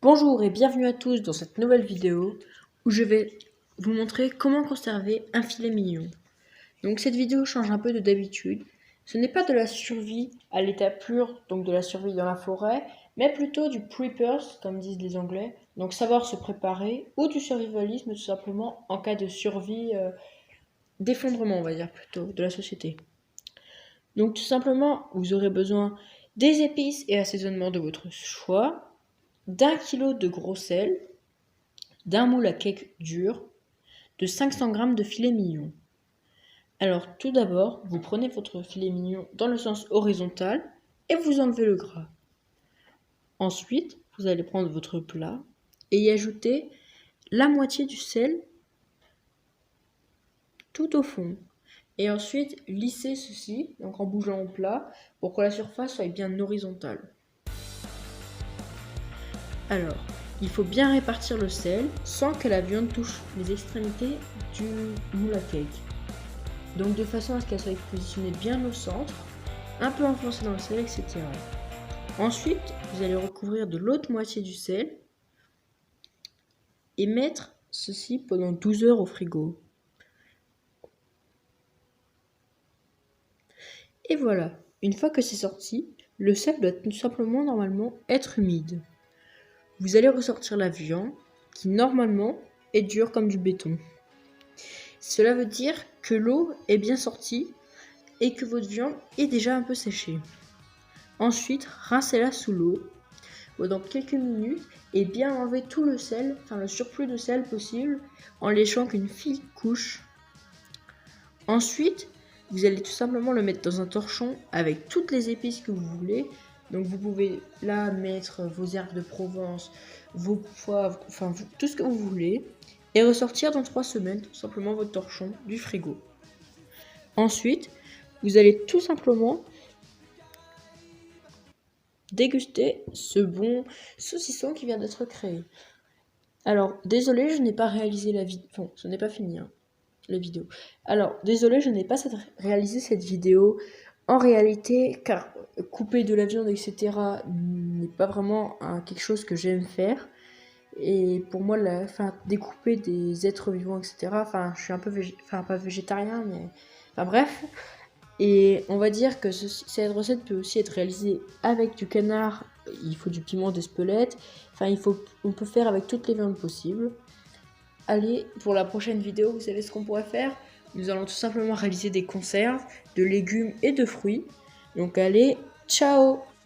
Bonjour et bienvenue à tous dans cette nouvelle vidéo où je vais vous montrer comment conserver un filet mignon. Donc cette vidéo change un peu de d'habitude. Ce n'est pas de la survie à l'état pur, donc de la survie dans la forêt, mais plutôt du preppers, comme disent les Anglais, donc savoir se préparer, ou du survivalisme tout simplement en cas de survie, d'effondrement on va dire plutôt, de la société. Donc tout simplement, vous aurez besoin des épices et assaisonnements de votre choix, d'1 kg de gros sel, d'un moule à cake dur, de 500 g de filet mignon. Alors tout d'abord, vous prenez votre filet mignon dans le sens horizontal et vous enlevez le gras. Ensuite, vous allez prendre votre plat et y ajouter la moitié du sel tout au fond. Et ensuite, lisser ceci, donc en bougeant au plat, pour que la surface soit bien horizontale. Alors, il faut bien répartir le sel sans que la viande touche les extrémités du moule à cake. Donc de façon à ce qu'elle soit positionnée bien au centre, un peu enfoncée dans le sel, etc. Ensuite, vous allez recouvrir de l'autre moitié du sel et mettre ceci pendant 12 heures au frigo. Et voilà, une fois que c'est sorti, le sel doit tout simplement normalement être humide. Vous allez ressortir la viande qui normalement est dure comme du béton. Cela veut dire que l'eau est bien sortie et que votre viande est déjà un peu séchée. Ensuite, rincez-la sous l'eau pendant quelques minutes et bien enlever tout le sel, enfin le surplus de sel possible, en léchant qu'une fine couche. Ensuite, vous allez tout simplement le mettre dans un torchon avec toutes les épices que vous voulez. Donc vous pouvez là mettre vos herbes de Provence, vos poivres, enfin tout ce que vous voulez. Et ressortir dans 3 semaines tout simplement votre torchon du frigo. Ensuite, vous allez tout simplement déguster ce bon saucisson qui vient d'être créé. Alors, désolé, je n'ai pas réalisé la vidéo. Bon, ce n'est pas fini, hein, la vidéo. Alors, désolé, je n'ai pas réalisé cette vidéo en réalité, car couper de la viande, etc., n'est pas vraiment quelque chose que j'aime faire. Et pour moi, découper des êtres vivants, etc., je suis un peu pas végétarien, mais enfin bref. Et on va dire que cette recette peut aussi être réalisée avec du canard. Il faut du piment d'Espelette. On peut faire avec toutes les viandes possibles. Allez, pour la prochaine vidéo, vous savez ce qu'on pourrait faire? Nous allons tout simplement réaliser des conserves de légumes et de fruits. Donc allez, ciao!